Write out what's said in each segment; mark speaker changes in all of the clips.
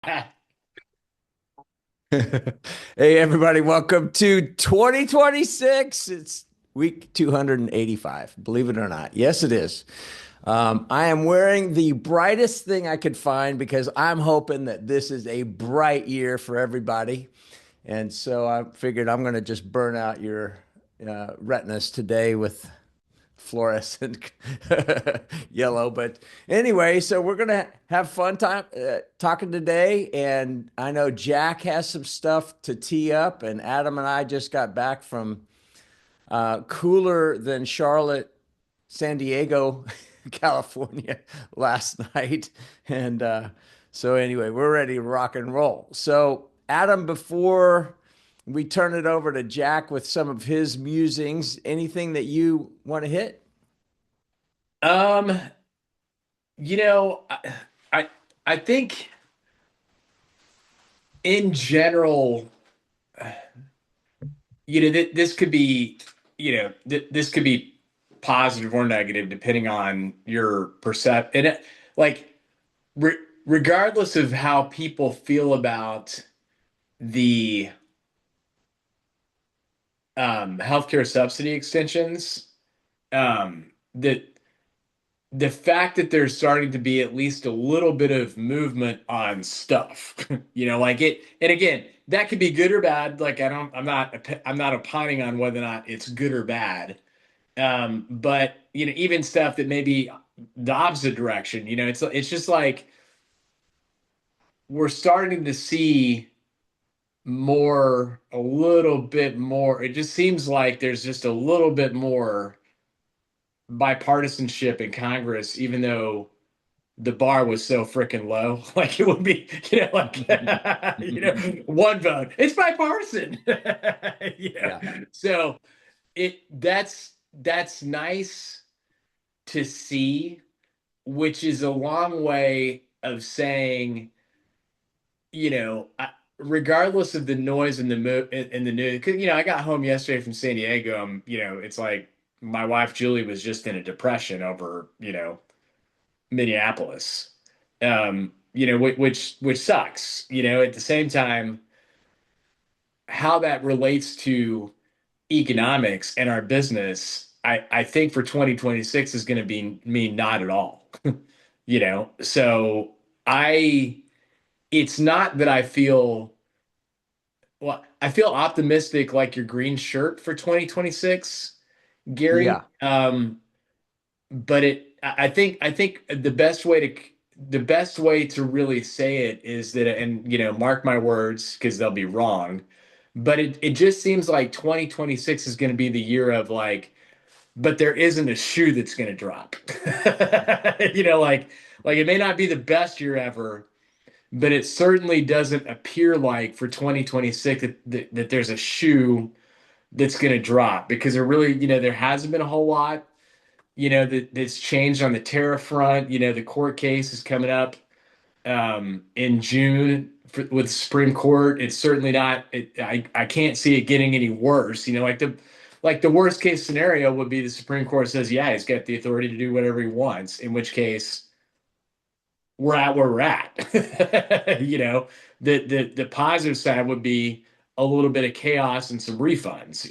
Speaker 1: Hey, everybody, welcome to 2026. It's week 285, believe it or not. Yes, it is. I am wearing the brightest thing I could find because I'm hoping that this is a bright year for everybody. And so I figured I'm going to just burn out your retinas today with fluorescent yellow. But anyway, so we're gonna have fun time talking today, and I know Jack has some stuff to tee up, and Adam and I just got back from cooler than Charlotte, San Diego, California last night, and so anyway, we're ready to rock and roll. So Adam, before we turn it over to Jack with some of his musings, anything that you want to hit?
Speaker 2: Um, you know, I I think in general, this could be, this could be positive or negative depending on your percept. And like, re regardless of how people feel about the healthcare subsidy extensions, the fact that there's starting to be at least a little bit of movement on stuff, like it, and again, that could be good or bad. Like I'm not opining on whether or not it's good or bad. But even stuff that may be the opposite direction, it's just like we're starting to see a little bit more. It just seems like there's just a little bit more bipartisanship in Congress, even though the bar was so freaking low. Like it would be, one vote. It's bipartisan.
Speaker 1: Yeah.
Speaker 2: So that's nice to see, which is a long way of saying, regardless of the noise in in the news, because I got home yesterday from San Diego. It's like my wife Julie was just in a depression over, Minneapolis, which sucks. At the same time, how that relates to economics and our business, I think for 2026 is going to be mean not at all. So I, it's not that I feel, well, I feel optimistic like your green shirt for 2026, Gary.
Speaker 1: Yeah.
Speaker 2: But I think the best way to really say it is that, and mark my words because they'll be wrong, but it just seems like 2026 is going to be the year of like, but there isn't a shoe that's going to drop. Like it may not be the best year ever, but it certainly doesn't appear like for 2026 that there's a shoe that's going to drop, because there hasn't been a whole lot that's changed on the tariff front. The court case is coming up in June with the Supreme Court. It's certainly not. I can't see it getting any worse. Like the worst case scenario would be the Supreme Court says, yeah, he's got the authority to do whatever he wants. In which case, we're at where we're at. The positive side would be a little bit of chaos and some refunds.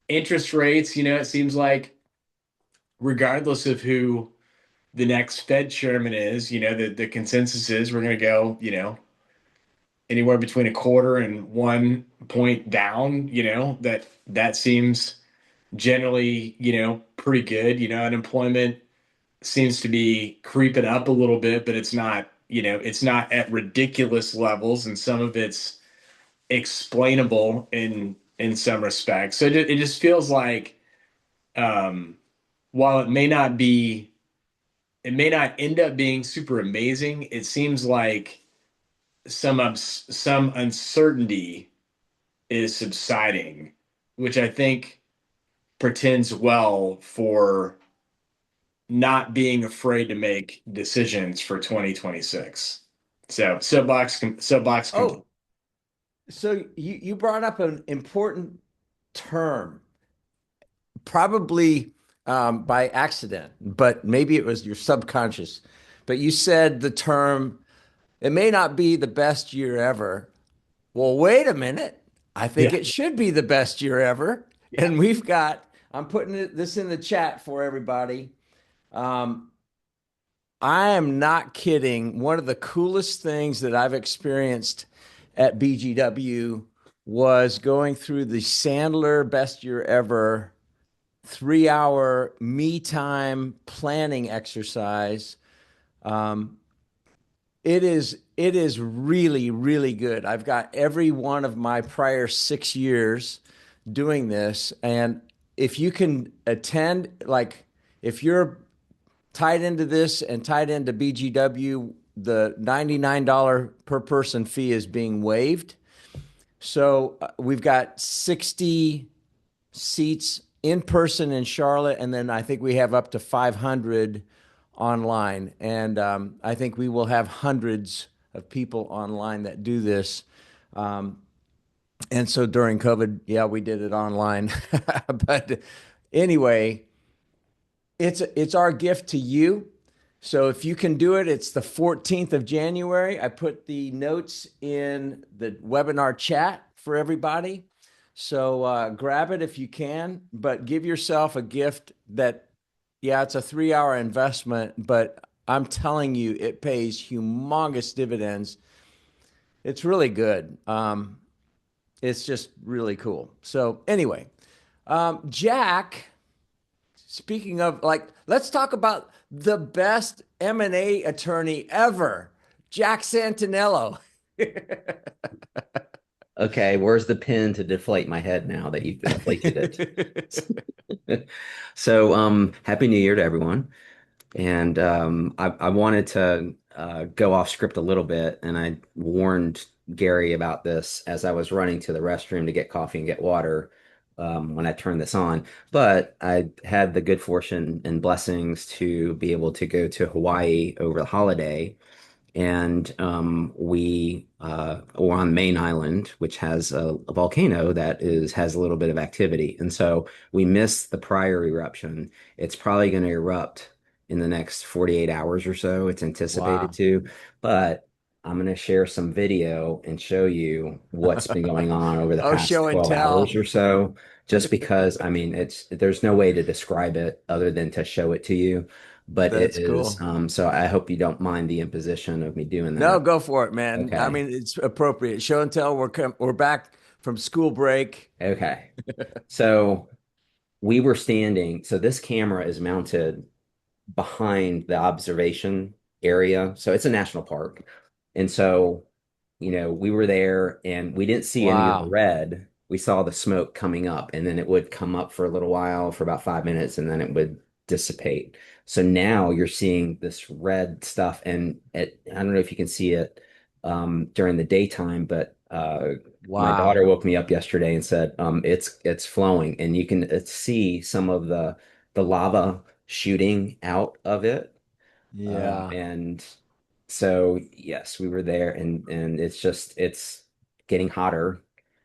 Speaker 2: Interest rates. It seems like regardless of who the next Fed chairman is, the consensus is we're going to go, anywhere between a quarter and 1 point down. That seems generally, pretty good. Unemployment seems to be creeping up a little bit, but it's not at ridiculous levels, and some of it's explainable in some respects. So it just feels like, um, while it may not end up being super amazing. It seems like some uncertainty is subsiding, which I think portends well for not being afraid to make decisions for 2026. So soapbox complete.
Speaker 1: Oh, so you brought up an important term, probably by accident, but maybe it was your subconscious. But you said the term It may not be the best year ever. Well, wait a minute. I think
Speaker 2: Yeah.
Speaker 1: it should be the best year ever.
Speaker 2: Yeah.
Speaker 1: And I'm putting this in the chat for everybody. Um, I am not kidding. One of the coolest things that I've experienced at BGW was going through the Sandler Best Year Ever 3 hour me time planning exercise. Um, it is really, really good. I've got every one of my prior 6 years doing this. And if you can attend, like if you're tied into this and tied into BGW, the $99 per person fee is being waived. So we've got 60 seats in person in Charlotte, and then I think we have up to 500 online. And I think we will have hundreds of people online that do this. Um, and so during COVID, yeah, we did it online. But anyway, it's our gift to you. So if you can do it, it's the 14th of January. I put the notes in the webinar chat for everybody. So grab it if you can, but give yourself a gift that, yeah, it's a 3 hour investment, but I'm telling you, it pays humongous dividends. It's really good. It's just really cool. So anyway, Jack, speaking of, like, let's talk about the best M&A attorney ever, Jack Santinello.
Speaker 3: Okay, where's the pin to deflate my head now that you've inflated it? So, Happy New Year to everyone. And I wanted to go off script a little bit, and I warned Gary about this as I was running to the restroom to get coffee and get water when I turned this on. But I had the good fortune and blessings to be able to go to Hawaii over the holiday, and we were on Main Island, which has a volcano that has a little bit of activity, and so we missed the prior eruption. It's probably going to erupt in the next 48 hours or so. It's anticipated
Speaker 1: Wow.
Speaker 3: to, but I'm going to share some video and show you what's been going on over the
Speaker 1: Oh,
Speaker 3: past
Speaker 1: show and
Speaker 3: 12 hours
Speaker 1: tell.
Speaker 3: or so. Just because, I mean, there's no way to describe it other than to show it to you, but it
Speaker 1: That's
Speaker 3: is.
Speaker 1: cool.
Speaker 3: So I hope you don't mind the imposition of me doing
Speaker 1: No,
Speaker 3: that.
Speaker 1: go for it, man. I
Speaker 3: Okay.
Speaker 1: mean, it's appropriate. Show and tell. We're back from school break.
Speaker 3: Okay. So we were standing. So this camera is mounted behind the observation area. So it's a national park. And so, we were there and we didn't see any of the
Speaker 1: Wow.
Speaker 3: red. We saw the smoke coming up, and then it would come up for a little while, for about 5 minutes, and then it would dissipate. So now you're seeing this red stuff, and I don't know if you can see it during the daytime, but my
Speaker 1: Wow.
Speaker 3: daughter woke me up yesterday and said it's flowing, and you can see some of the lava shooting out of it.
Speaker 1: Yeah.
Speaker 3: And so yes, we were there, and it's getting hotter,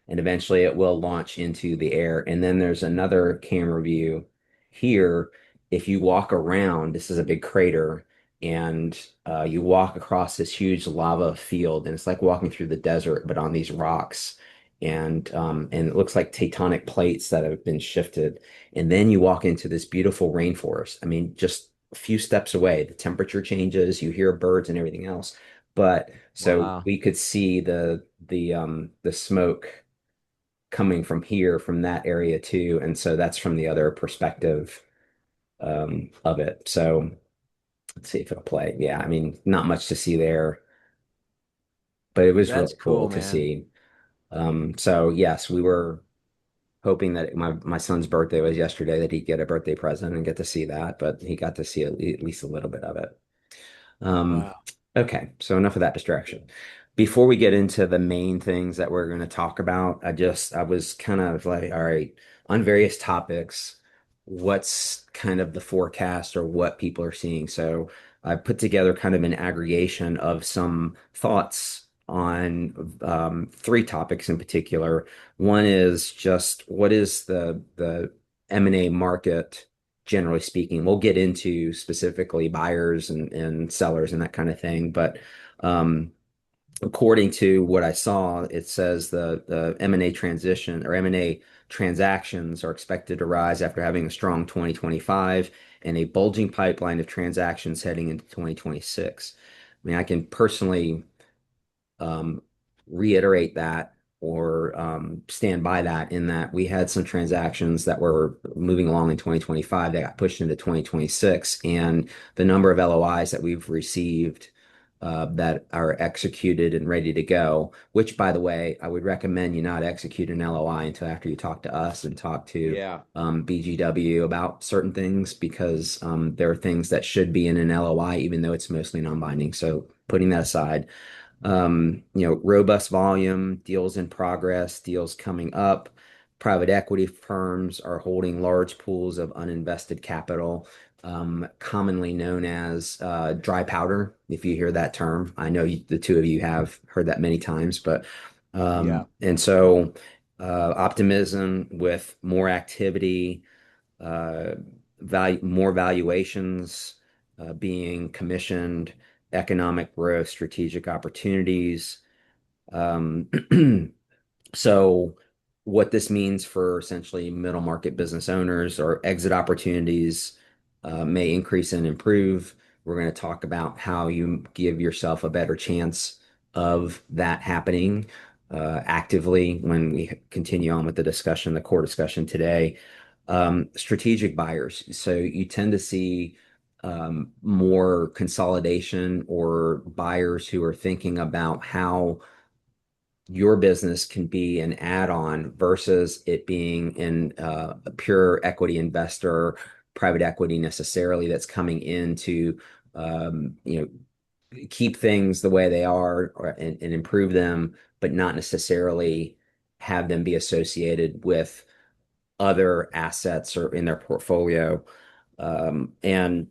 Speaker 3: and eventually it will launch into the air. And then there's another camera view here. If you walk around, this is a big crater, and you walk across this huge lava field, and it's like walking through the desert, but on these rocks. And it looks like tectonic plates that have been shifted. And then you walk into this beautiful rainforest. I mean, just a few steps away, the temperature changes, you hear birds and everything else. But so
Speaker 1: Wow.
Speaker 3: we could see the smoke coming from here, from that area too. And so that's from the other perspective of it. So let's see if it'll play. Yeah, I mean, not much to see there, but it was
Speaker 1: That's
Speaker 3: really cool
Speaker 1: cool,
Speaker 3: to
Speaker 1: man.
Speaker 3: see. So yes, we were hoping that my son's birthday was yesterday, that he'd get a birthday present and get to see that, but he got to see at least a little bit of it. Um,
Speaker 1: Wow.
Speaker 3: okay, so enough of that distraction. Before we get into the main things that we're going to talk about, I was kind of like, all right, on various topics, what's kind of the forecast or what people are seeing? So I put together kind of an aggregation of some thoughts on three topics in particular. One is just what is the M&A market, generally speaking. We'll get into specifically buyers and sellers and that kind of thing. But according to what I saw, it says the M&A transition or M&A transactions are expected to rise after having a strong 2025 and a bulging pipeline of transactions heading into 2026. I mean, I can personally um, reiterate that or stand by that in that we had some transactions that were moving along in 2025 that got pushed into 2026. And the number of LOIs that we've received that are executed and ready to go, which, by the way, I would recommend you not execute an LOI until after you talk to us and talk to
Speaker 1: Yeah.
Speaker 3: BGW about certain things because there are things that should be in an LOI, even though it's mostly non-binding. So putting that aside, robust volume, deals in progress, deals coming up. Private equity firms are holding large pools of uninvested capital, commonly known as dry powder, if you hear that term. I know the two of you have heard that many times, but
Speaker 1: Yeah.
Speaker 3: and so optimism with more activity, uh, more valuations being commissioned, economic growth, strategic opportunities. Um, so, what this means for essentially middle market business owners or exit opportunities may increase and improve. We're going to talk about how you give yourself a better chance of that happening actively when we continue on with the discussion, the core discussion today. Strategic buyers. So you tend to see more consolidation or buyers who are thinking about how your business can be an add-on versus it being in a pure equity investor, private equity necessarily that's coming in to keep things the way they are and improve them, but not necessarily have them be associated with other assets or in their portfolio. And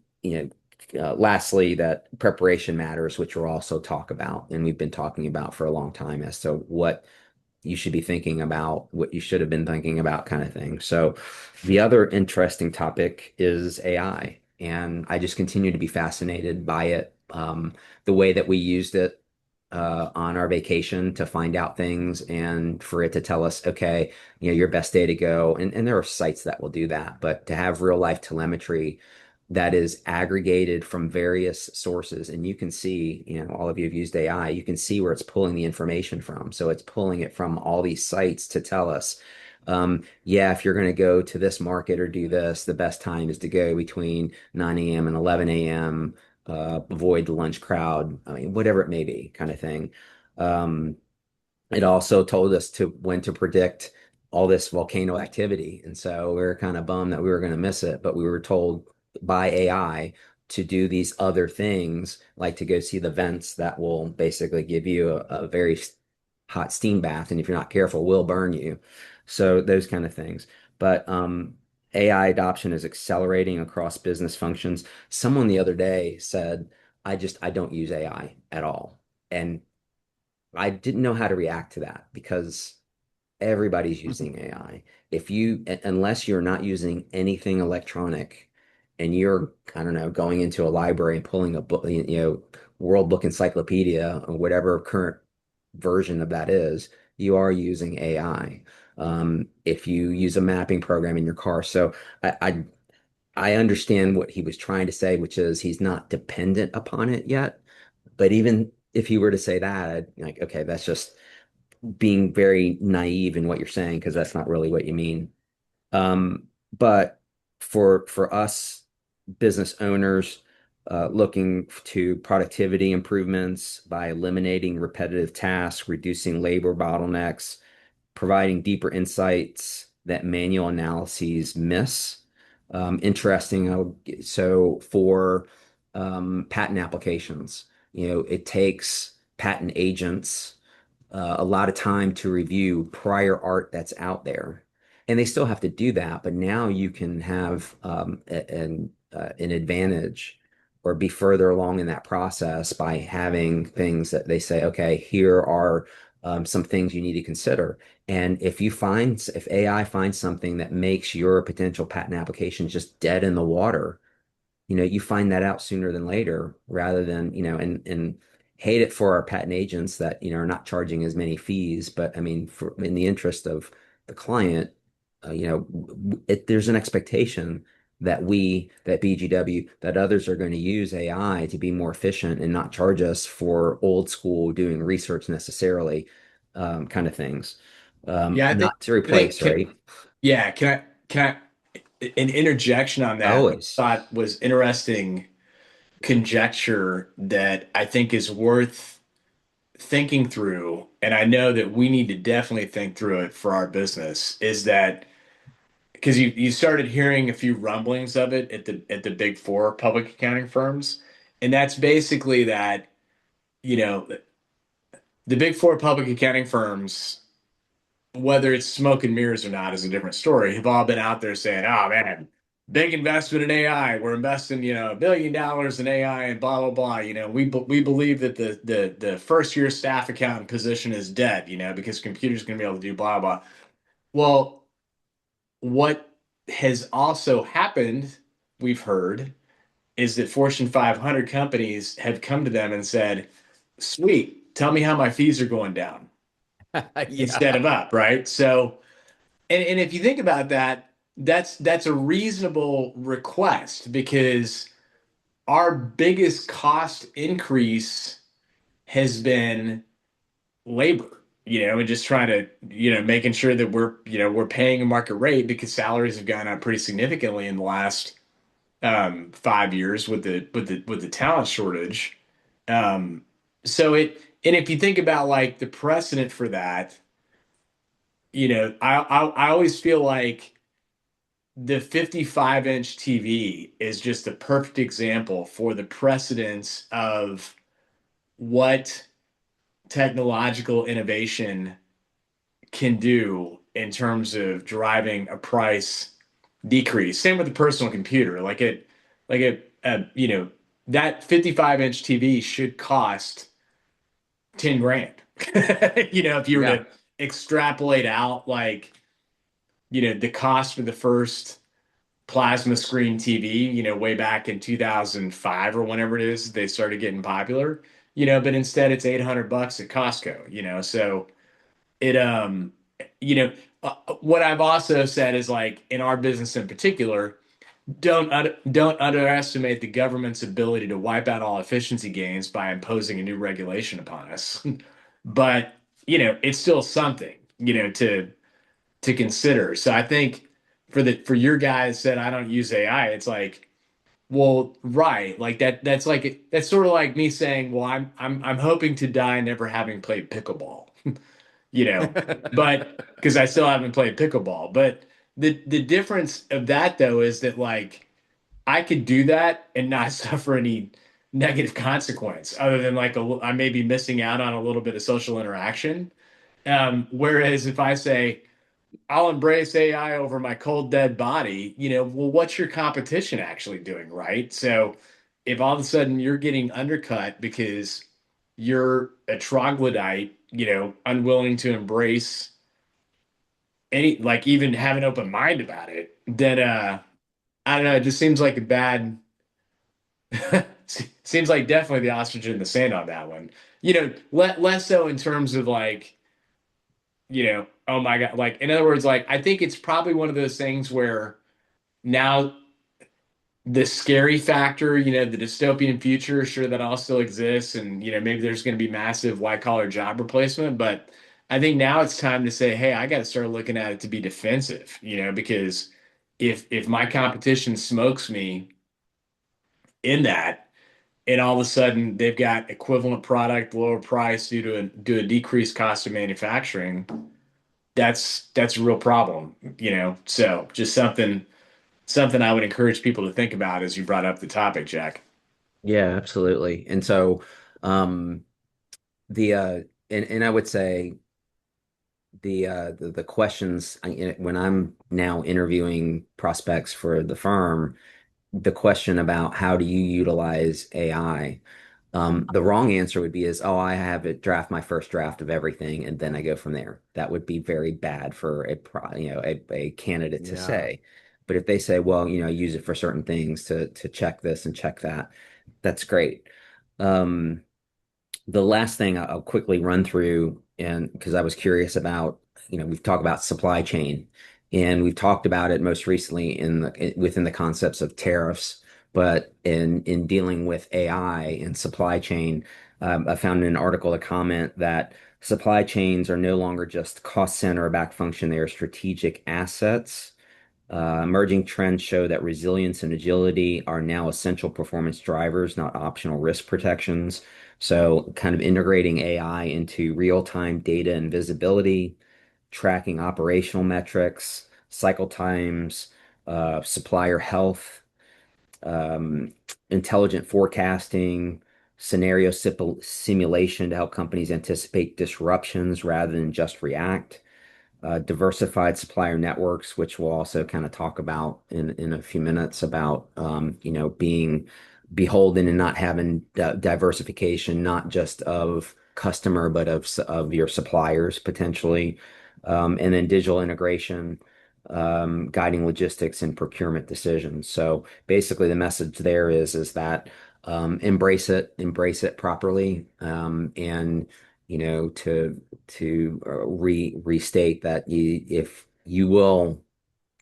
Speaker 3: lastly, that preparation matters, which we'll also talk about, and we've been talking about for a long time as to what you should be thinking about, what you should have been thinking about, kind of thing. So, the other interesting topic is AI, and I just continue to be fascinated by it. The way that we used it on our vacation to find out things and for it to tell us, okay, your best day to go. And there are sites that will do that, but to have real life telemetry that is aggregated from various sources. And you can see, all of you have used AI, you can see where it's pulling the information from. So it's pulling it from all these sites to tell us, yeah, if you're going to go to this market or do this, the best time is to go between 9 a.m. and 11 a.m. Avoid the lunch crowd. I mean, whatever it may be, kind of thing. Um, it also told us to when to predict all this volcano activity. And so we were kind of bummed that we were going to miss it, but we were told by AI to do these other things, like to go see the vents that will basically give you a very hot steam bath. And if you're not careful, will burn you. So those kind of things. But AI adoption is accelerating across business functions. Someone the other day said, I don't use AI at all. And I didn't know how to react to that because everybody's using AI. Unless you're not using anything electronic and you're, I don't know, going into a library and pulling a book, World Book Encyclopedia or whatever current version of that is, you are using AI. If you use a mapping program in your car. So I understand what he was trying to say, which is he's not dependent upon it yet. But even if he were to say that, I'd like, okay, that's just being very naive in what you're saying because that's not really what you mean. But for us business owners looking to productivity improvements by eliminating repetitive tasks, reducing labor bottlenecks, providing deeper insights that manual analyses miss. Interesting. So for patent applications, it takes patent agents a lot of time to review prior art that's out there. And they still have to do that, but now you can have an advantage or be further along in that process by having things that they say, okay, here are some things you need to consider. And if AI finds something that makes your potential patent application just dead in the water, you find that out sooner than later rather than, and hate it for our patent agents that, are not charging as many fees. But I mean, in the interest of the client, there's an expectation that BGW, that others are going to use AI to be more efficient and not charge us for old school doing research necessarily, kind of things.
Speaker 2: Yeah,
Speaker 3: Not to
Speaker 2: I think
Speaker 3: replace, right?
Speaker 2: yeah, an interjection on that I
Speaker 3: Always.
Speaker 2: thought was interesting conjecture that I think is worth thinking through, and I know that we need to definitely think through it for our business, is that because you started hearing a few rumblings of it at the big four public accounting firms, and that's basically that, you know, the big four public accounting firms, whether it's smoke and mirrors or not is a different story, have all been out there saying, oh man, big investment in AI. We're investing, $1 billion in AI and blah, blah, blah. We believe that the first year staff accountant position is dead, because computers going to be able to do blah, blah. Well, what has also happened, we've heard, is that Fortune 500 companies have come to them and said, sweet, tell me how my fees are going down instead
Speaker 1: Yeah.
Speaker 2: of up, right? So, and if you think about that, that's a reasonable request because our biggest cost increase has been labor, and just trying to, making sure that we're paying a market rate because salaries have gone up pretty significantly in the last 5 years with the talent shortage. Um, and if you think about like the precedent for that, I always feel like the 55-inch TV is just a perfect example for the precedence of what technological innovation can do in terms of driving a price decrease. Same with the personal computer. That 55-inch TV should cost 10 grand. If you were
Speaker 1: Yeah.
Speaker 2: to extrapolate out like, the cost for the first plasma screen TV, way back in 2005 or whenever it is they started getting popular, but instead it's $800 at Costco, so it, you know, what I've also said is like in our business in particular, don't underestimate the government's ability to wipe out all efficiency gains by imposing a new regulation upon us. But, it's still something, to consider. So I think for your guys that I don't use AI, it's like, well, right, like that's sort of like me saying, well, I'm hoping to die never having played pickleball, you know, but because I still haven't played pickleball. But the difference of that though is that like I could do that and not suffer any negative consequence other than like I may be missing out on a little bit of social interaction. Whereas if I say I'll embrace AI over my cold dead body, well, what's your competition actually doing, right? So if all of a sudden you're getting undercut because you're a troglodyte, unwilling to embrace any, like even have an open mind about it, then I don't know, it just seems like a bad seems like definitely the ostrich in the sand on that one. Less so in terms of like, oh my God, like in other words, like I think it's probably one of those things where now the scary factor, the dystopian future, sure that all still exists, and maybe there's going to be massive white collar job replacement, but I think now it's time to say, hey, I got to start looking at it to be defensive, because if my competition smokes me in that, and all of a sudden they've got equivalent product, lower price due to a decreased cost of manufacturing, that's a real problem, So just something I would encourage people to think about as you brought up the topic, Jack.
Speaker 3: Yeah, absolutely. And so, um, the and I would say the questions when I'm now interviewing prospects for the firm, the question about how do you utilize AI, the wrong answer would be is, oh, I have it draft my first draft of everything and then I go from there. That would be very bad for a candidate to
Speaker 1: Yeah.
Speaker 3: say. But if they say, well, use it for certain things to check this and check that, that's great. Um, the last thing I'll quickly run through, and because I was curious about, we've talked about supply chain, and we've talked about it most recently within the concepts of tariffs, but in dealing with AI and supply chain, I found in an article a comment that supply chains are no longer just cost center or back function; they are strategic assets. Emerging trends show that resilience and agility are now essential performance drivers, not optional risk protections. So, kind of integrating AI into real-time data and visibility, tracking operational metrics, cycle times, supplier health, um, intelligent forecasting, simulation to help companies anticipate disruptions rather than just react, diversified supplier networks, which we'll also kind of talk about in a few minutes about being beholden and not having diversification, not just of customer, but of your suppliers potentially, and then digital integration, guiding logistics and procurement decisions. So basically, the message there is that embrace it properly, and to restate that if you will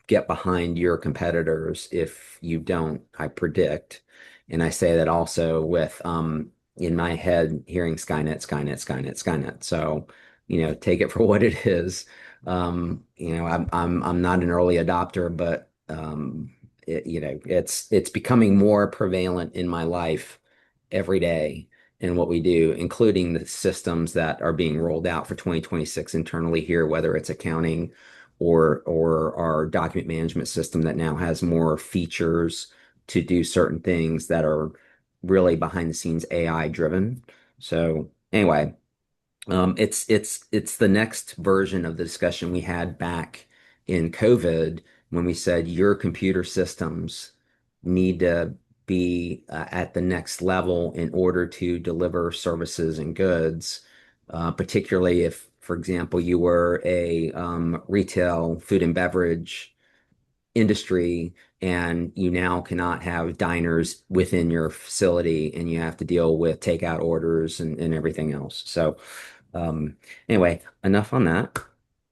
Speaker 3: get behind your competitors if you don't, I predict. And I say that also with in my head hearing Skynet, Skynet, Skynet, Skynet. So, take it for what it is. I'm not an early adopter, but it's becoming more prevalent in my life every day in what we do, including the systems that are being rolled out for 2026 internally here, whether it's accounting or our document management system that now has more features to do certain things that are really behind the scenes AI driven. So anyway, it's the next version of the discussion we had back in COVID when we said your computer systems need to be at the next level in order to deliver services and goods, particularly if, for example, you were a retail food and beverage industry and you now cannot have diners within your facility and you have to deal with takeout orders and everything else. So anyway, enough on that.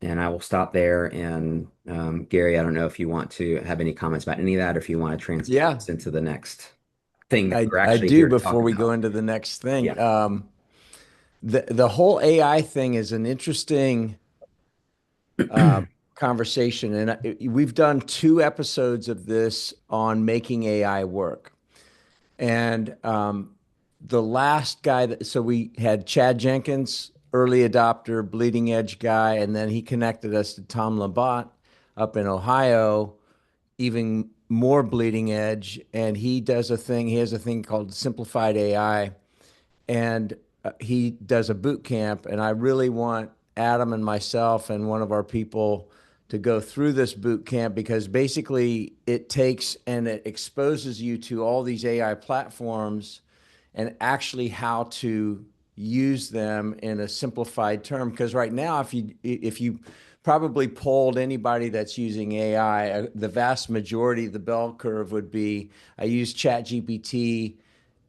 Speaker 3: And I will stop there. And Gary, I don't know if you want to have any comments about any of that, or if you want to transition
Speaker 1: Yeah,
Speaker 3: us into the next thing that we're
Speaker 1: I
Speaker 3: actually
Speaker 1: do
Speaker 3: here to talk
Speaker 1: before we go
Speaker 3: about.
Speaker 1: into the next thing.
Speaker 3: Yeah.
Speaker 1: The whole AI thing is an interesting conversation, and we've done two episodes of this on making AI work. And the last guy so we had Chad Jenkins, early adopter, bleeding edge guy, and then he connected us to Tom Labat up in Ohio, even more bleeding edge. And he has a thing called simplified AI, and he does a boot camp. And I really want Adam and myself and one of our people to go through this boot camp because basically it takes and it exposes you to all these AI platforms and actually how to use them in a simplified term. Because right now, if you probably polled anybody that's using AI, the vast majority, the bell curve would be I use ChatGPT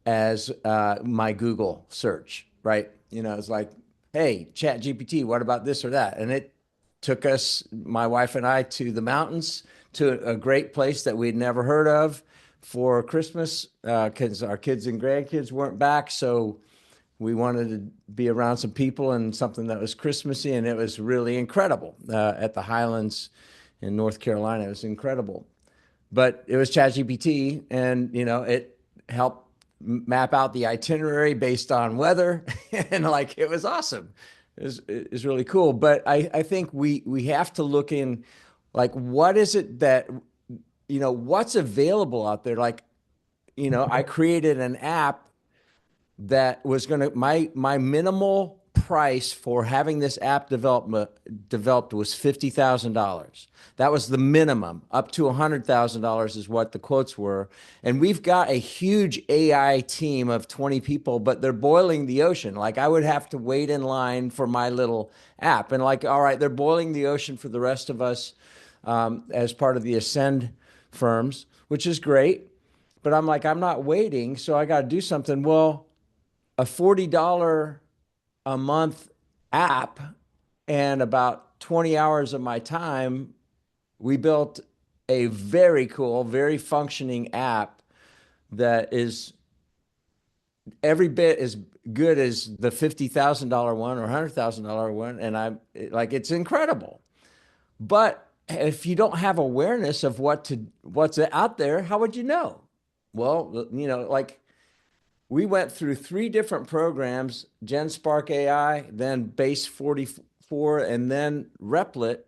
Speaker 1: as my Google search, right? It's like, hey, Chat GPT, what about this or that? And it took us, my wife and I, to the mountains, to a great place that we'd never heard of for Christmas because our kids and grandkids weren't back. So we wanted to be around some people and something that was Christmassy. And it was really incredible at the Highlands in North Carolina. It was incredible. But it was ChatGPT, and it helped map out the itinerary based on weather, and like it was awesome. It was really cool. But I think we have to look in, like, what is it that what's available out there? Like, I created an app that was going to my minimal price for having this app developed was $50,000. That was the minimum. Up to $100,000 is what the quotes were. And we've got a huge AI team of 20 people, but they're boiling the ocean. Like I would have to wait in line for my little app. And like, all right, they're boiling the ocean for the rest of us as part of the Ascend firms, which is great. But I'm like, I'm not waiting, so I got to do something. Well, a $40 a month app and about 20 hours of my time, we built a very cool, very functioning app that is every bit as good as the $50,000 one or $100,000 one. And I'm like, it's incredible. But if you don't have awareness of what's out there, how would you know? Well, like we went through three different programs, GenSpark AI, then Base 44, and then Replit.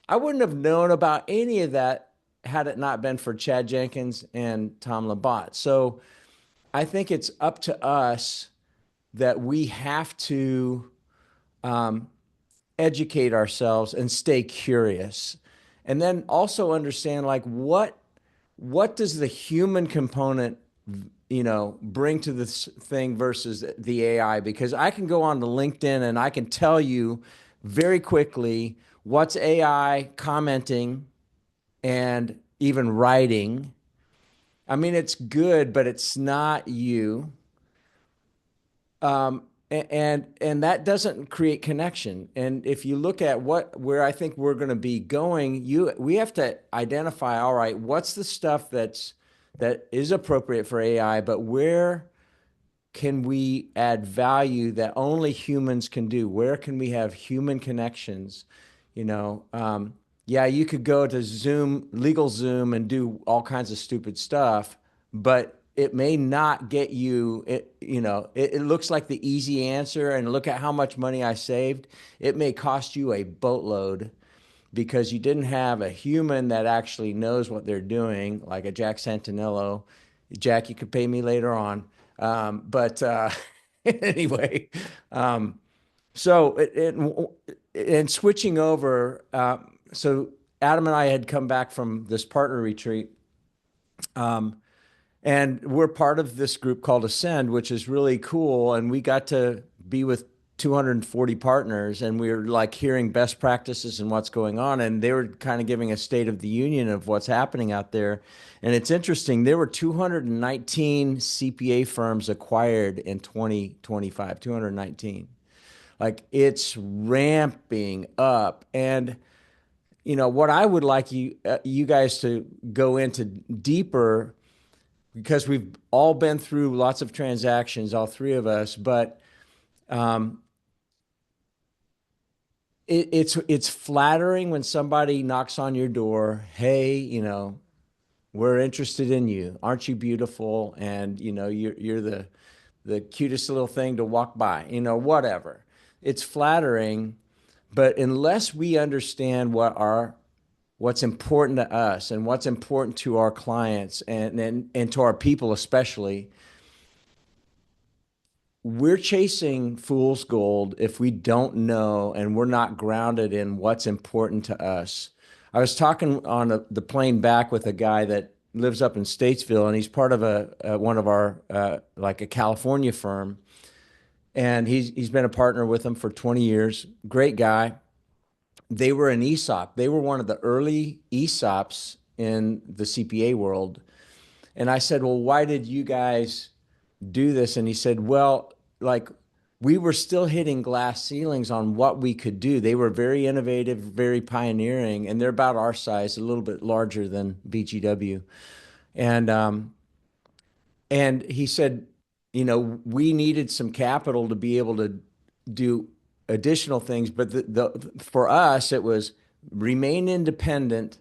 Speaker 1: I wouldn't have known about any of that had it not been for Chad Jenkins and Tom Labat. So I think it's up to us that we have to um, educate ourselves and stay curious, and then also understand like what does the human component bring to this thing versus the AI, because I can go on to LinkedIn and I can tell you very quickly what's AI commenting and even writing. I mean, it's good, but it's not you. And that doesn't create connection. And if you look at where I think we're going to be going, we have to identify, all right, what's the stuff that is appropriate for AI, but where can we add value that only humans can do? Where can we have human connections? You know, yeah, you could go to Zoom, legal Zoom, and do all kinds of stupid stuff, but it may not get you. It looks like the easy answer, and look at how much money I saved. It may cost you a boatload because you didn't have a human that actually knows what they're doing, like a Jack Santinello. Jack, you could pay me later on. But anyway, so and switching over, so Adam and I had come back from this partner retreat, and we're part of this group called Ascend, which is really cool. And we got to be with 240 partners, and we were like hearing best practices and what's going on. And they were kind of giving a state of the union of what's happening out there. And it's interesting, there were 219 CPA firms acquired in 2025, 219. Like it's ramping up. And what I would like you guys to go into deeper, because we've all been through lots of transactions, all three of us, but um, it's flattering when somebody knocks on your door. Hey, we're interested in you. Aren't you beautiful? And you're the cutest little thing to walk by. Whatever. It's flattering, but unless we understand what's important to us and what's important to our clients and to our people especially, we're chasing fool's gold if we don't know and we're not grounded in what's important to us. I was talking on the plane back with a guy that lives up in Statesville, and he's part of one of our like a California firm, and he's been a partner with them for 20 years. Great guy. They were an ESOP. They were one of the early ESOPs in the CPA world. And I said, well, why did you guys do this? And he said, well, like we were still hitting glass ceilings on what we could do. They were very innovative, very pioneering, and they're about our size, a little bit larger than BGW. And he said, we needed some capital to be able to do additional things, but for us, it was remain independent,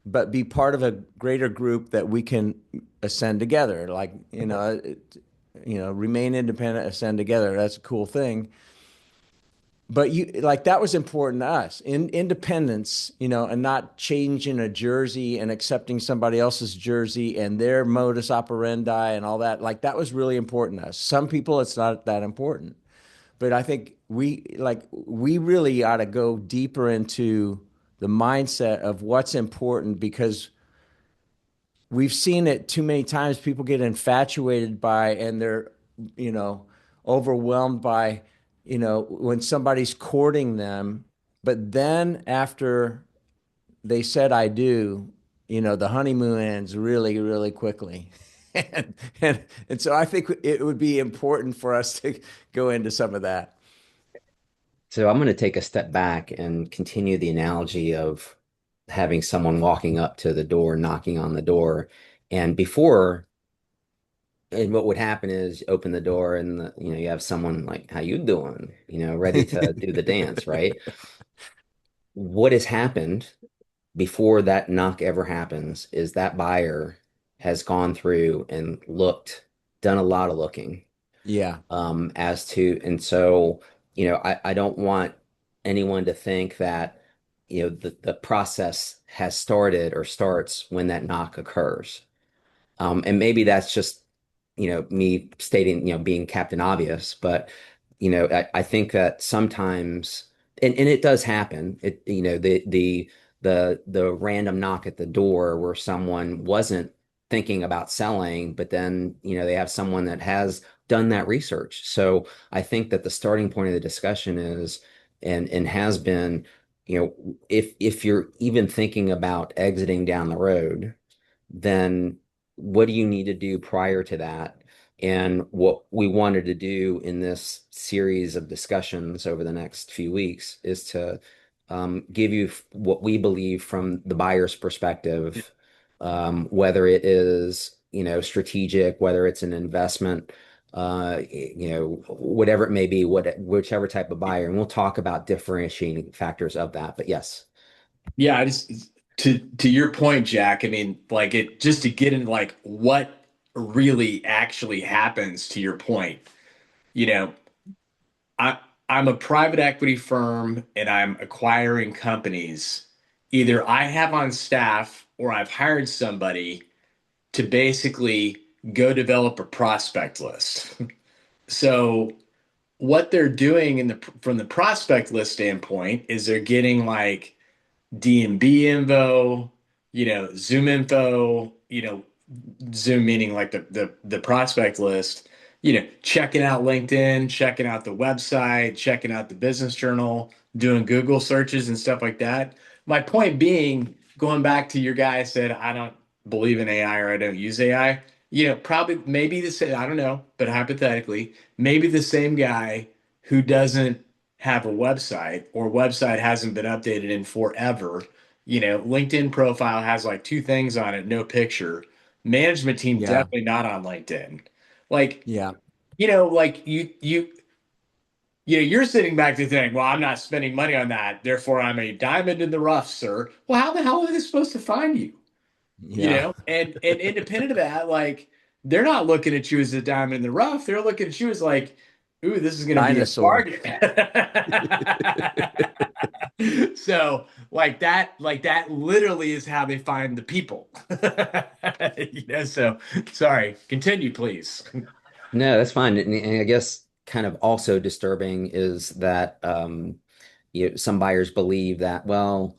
Speaker 1: but be part of a greater group that we can ascend together. Like, remain independent, ascend together. That's a cool thing. But that was important to us, in independence, and not changing a jersey and accepting somebody else's jersey and their modus operandi and all that. Like that was really important to us. Some people, it's not that important, but I think we really ought to go deeper into the mindset of what's important, because we've seen it too many times. People get infatuated by, and they're, overwhelmed by, when somebody's courting them. But then after they said, I do, the honeymoon ends really, really quickly. And so I think it would be important for us to go into some of that.
Speaker 3: So I'm going to take a step back and continue the analogy of having someone walking up to the door, knocking on the door, and before, and what would happen is you open the door and you have someone like, "How you doing?" ready to do the dance, right? What has happened before that knock ever happens is that buyer has gone through and looked, done a lot of looking,
Speaker 1: Yeah.
Speaker 3: as to, and so, I don't want anyone to think that, the process has started or starts when that knock occurs. And maybe that's just, me stating, being Captain Obvious, but, I think that sometimes, and it does happen, the random knock at the door where someone wasn't thinking about selling, but then, they have someone that has done that research. So I think that the starting point of the discussion is, and has been, if you're even thinking about exiting down the road, then what do you need to do prior to that? And what we wanted to do in this series of discussions over the next few weeks is to give you what we believe from the buyer's perspective, whether it is, strategic, whether it's an investment, whatever it may be, whichever type of buyer. And we'll talk about differentiating factors of that. But yes.
Speaker 2: Yeah, I just to your point, Jack, I mean, like it just to get in like what really actually happens to your point. You know, I I'm a private equity firm and I'm acquiring companies. Either I have on staff or I've hired somebody to basically go develop a prospect list. So what they're doing from the prospect list standpoint is they're getting like DMB info, Zoom info, Zoom meaning like the prospect list, checking out LinkedIn, checking out the website, checking out the business journal, doing Google searches and stuff like that. My point being, going back to your guy said, I don't believe in AI or I don't use AI. Probably maybe the same, I don't know, but hypothetically, maybe the same guy who doesn't have a website or website hasn't been updated in forever. LinkedIn profile has like two things on it, no picture. Management team
Speaker 1: Yeah.
Speaker 2: definitely not on LinkedIn. Like,
Speaker 1: Yeah.
Speaker 2: like you're sitting back to think, well, I'm not spending money on that, therefore I'm a diamond in the rough, sir. Well, how the hell are they supposed to find you?
Speaker 1: Yeah.
Speaker 2: And independent of that, like they're not looking at you as a diamond in the rough. They're looking at you as like, ooh, this is gonna be a
Speaker 1: Dinosaur.
Speaker 2: target. So like that literally is how they find the people. So sorry, continue, please.
Speaker 3: No, that's fine. And I guess kind of also disturbing is that some buyers believe that, well,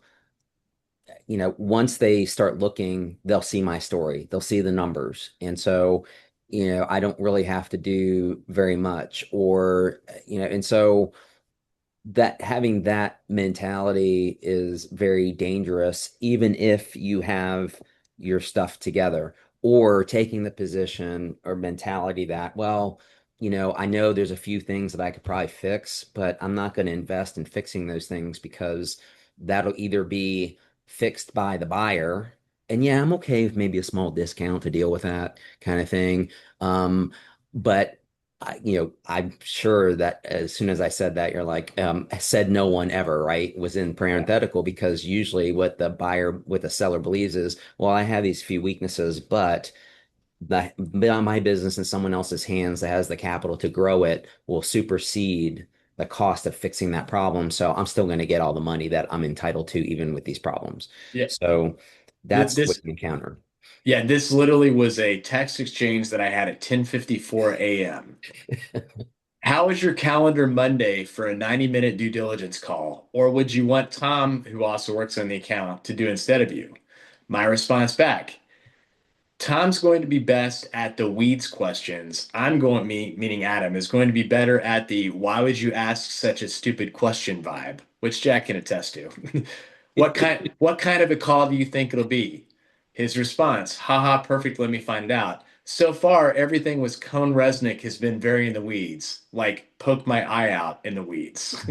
Speaker 3: once they start looking, they'll see my story, they'll see the numbers. And so, I don't really have to do very much, or, and so that having that mentality is very dangerous, even if you have your stuff together, or taking the position or mentality that, well, I know there's a few things that I could probably fix, but I'm not going to invest in fixing those things because that'll either be fixed by the buyer. And yeah, I'm okay with maybe a small discount to deal with that kind of thing. But I'm sure that as soon as I said that, you're like, said no one ever, right? Was in parenthetical because usually what the seller believes is, well, I have these few weaknesses, but on my business in someone else's hands that has the capital to grow it will supersede the cost of fixing that problem. So I'm still going to get all the money that I'm entitled to, even with these problems.
Speaker 2: Yeah.
Speaker 3: So that's what
Speaker 2: This
Speaker 3: you encounter.
Speaker 2: yeah, this literally was a text exchange that I had at 10:54 a.m. How is your calendar Monday for a 90-minute due diligence call? Or would you want Tom, who also works on the account, to do instead of you? My response back, Tom's going to be best at the weeds questions. Meaning Adam, is going to be better at the why would you ask such a stupid question vibe, which Jack can attest to. What kind of a call do you think it'll be? His response, haha, perfect, let me find out. So far, everything with Cone Resnick has been very in the weeds, like poke my eye out in the weeds.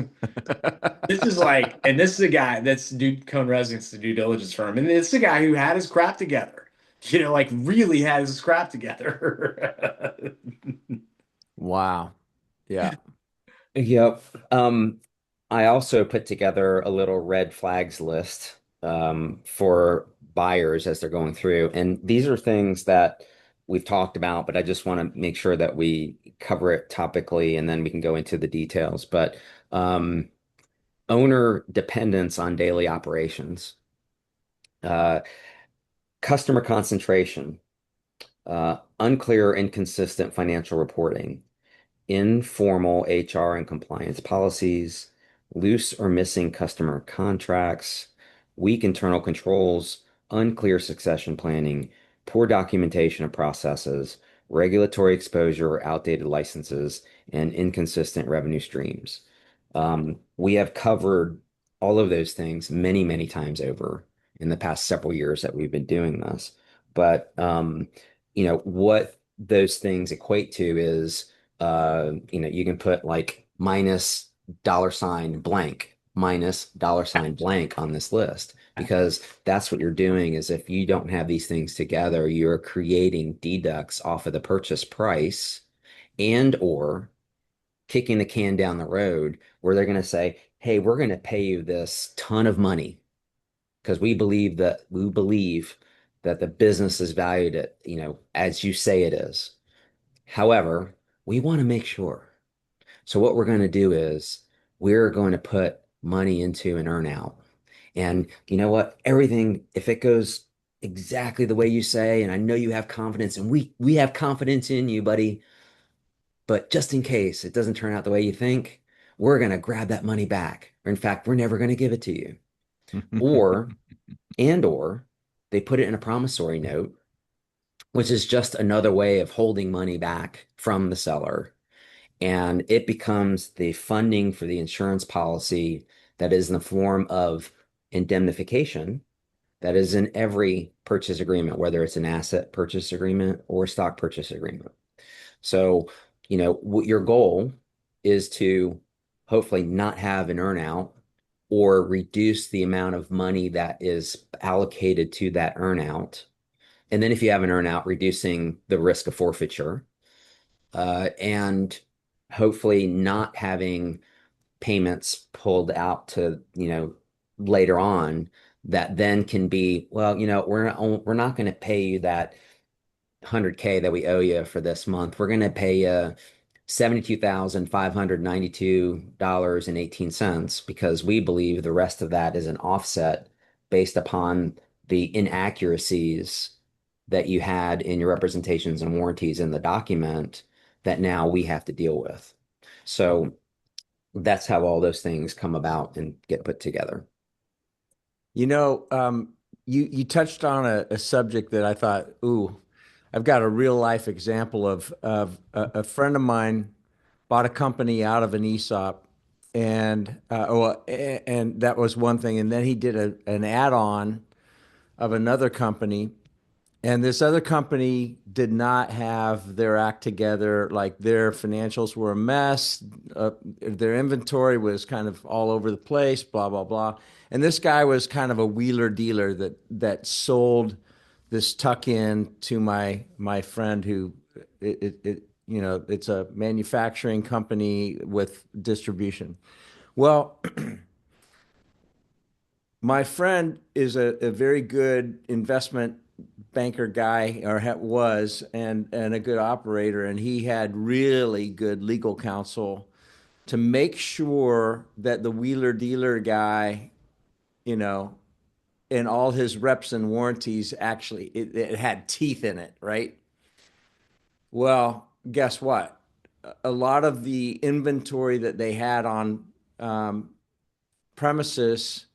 Speaker 2: This is like, and this is a guy that's Cone Resnick's the due diligence firm, and it's a guy who had his crap together. Like really had his crap together.
Speaker 1: Wow. Yeah.
Speaker 3: Yep. I also put together a little red flags list for buyers as they're going through. And these are things that we've talked about, but I just want to make sure that we cover it topically and then we can go into the details. But um, owner dependence on daily operations, uh, customer concentration, unclear, inconsistent financial reporting, informal HR and compliance policies, loose or missing customer contracts, weak internal controls, unclear succession planning, poor documentation of processes, regulatory exposure or outdated licenses, and inconsistent revenue streams. We have covered all of those things many, many times over in the past several years that we've been doing this. But what those things equate to is you can put like minus dollar sign blank, minus dollar sign blank on this list because that's what you're doing is if you don't have these things together, you're creating deducts off of the purchase price and or kicking the can down the road where they're going to say, "Hey, we're going to pay you this ton of money because we believe that the business is valued at, as you say it is. However, we want to make sure. So what we're going to do is we're going to put money into an earnout. And you know what? Everything, if it goes exactly the way you say, and I know you have confidence, and we have confidence in you, buddy, but just in case it doesn't turn out the way you think, we're going to grab that money back. Or in fact, we're never going to give it to you. Or, or they put it in a promissory note, which is just another way of holding money back from the seller and it becomes the funding for the insurance policy that is in the form of indemnification that is in every purchase agreement, whether it's an asset purchase agreement or stock purchase agreement. So, what your goal is to hopefully not have an earnout or reduce the amount of money that is allocated to that earnout. And then if you have an earnout, reducing the risk of forfeiture and hopefully not having payments pulled out to, later on that then can be, well, we're not going to pay you that 100K that we owe you for this month. We're going to pay you $72,592.18 because we believe the rest of that is an offset based upon the inaccuracies that you had in your representations and warranties in the document that now we have to deal with. So that's how all those things come about and get put together.
Speaker 1: You know, you touched on a subject that I thought, ooh, I've got a real life example of a friend of mine bought a company out of an ESOP, and that was one thing, and then he did an add-on of another company, and this other company did not have their act together. Like their financials were a mess. Their inventory was kind of all over the place, blah, blah, blah. And this guy was kind of a wheeler dealer that sold this tuck in to my friend who it's a manufacturing company with distribution. Well, my friend is a very good investment banker guy, or was, and a good operator, and he had really good legal counsel to make sure that the wheeler dealer guy, you know, and all his reps and warranties actually it had teeth in it, right? Well, guess what? A lot of the inventory that they had on premises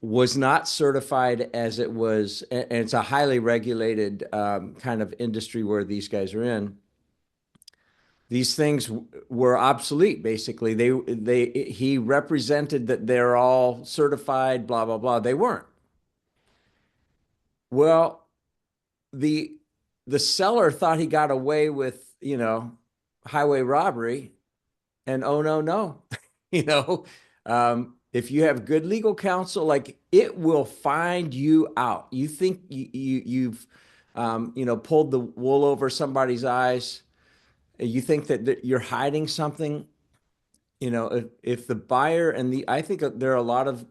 Speaker 1: was not certified as it was, and it's a highly regulated kind of industry where these guys are in. These things were obsolete, basically. He represented that they're all certified, blah blah blah. They weren't. Well, the the seller thought he got away with, highway robbery, and oh no, no. you know, if you have good legal counsel, like it will find you out. You think you've, pulled the wool over somebody's eyes. You think that you're hiding something. If the buyer and I think there are a lot of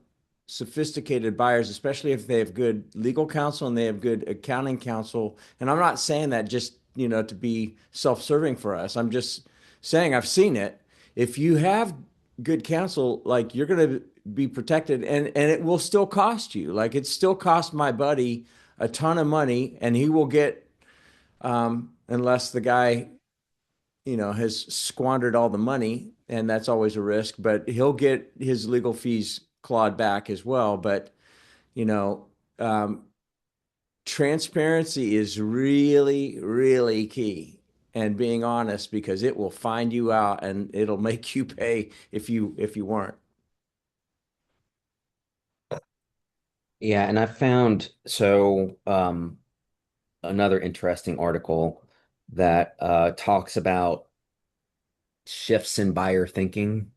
Speaker 1: sophisticated buyers, especially if they have good legal counsel and they have good accounting counsel. And I'm not saying that just, to be self-serving for us. I'm just saying I've seen it. If you have good counsel, like you're going to be protected, and it will still cost you. Like it still cost my buddy a ton of money, and he will get, unless the guy has squandered all the money, and that's always a risk, but he'll get his legal fees clawed back as well. But, you know, um, transparency is really, really key, and being honest, because it will find you out and it'll make you pay if you weren't.
Speaker 3: Yeah, and I found another interesting article that talks about shifts in buyer thinking.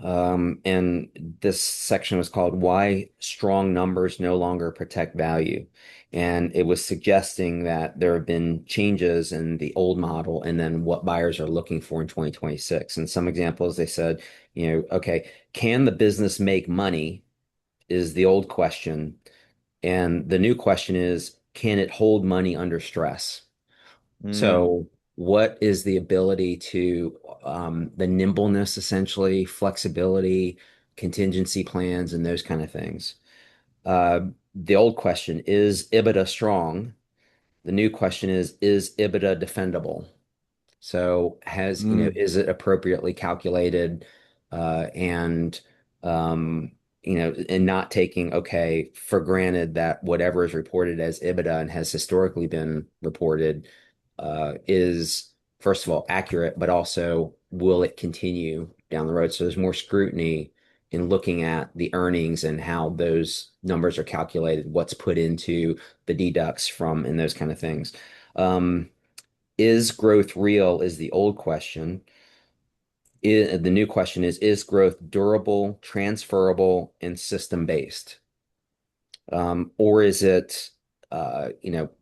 Speaker 3: And this section was called Why Strong Numbers No Longer Protect Value. And it was suggesting that there have been changes in the old model and then what buyers are looking for in 2026. And some examples, they said, okay, can the business make money is the old question. And the new question is, can it hold money under stress?
Speaker 1: Mm,
Speaker 3: So, what is the ability to, the nimbleness, essentially, flexibility, contingency plans, and those kind of things? The old question is EBITDA strong? The new question is EBITDA defendable? So
Speaker 1: mm,
Speaker 3: is it appropriately calculated, and and not taking, okay, for granted that whatever is reported as EBITDA and has historically been reported, is first of all accurate, but also will it continue down the road? So there's more scrutiny in looking at the earnings and how those numbers are calculated, what's put into the deducts from, and those kind of things. Is growth real is the old question. The new question is growth durable, transferable, and system-based? Or is it,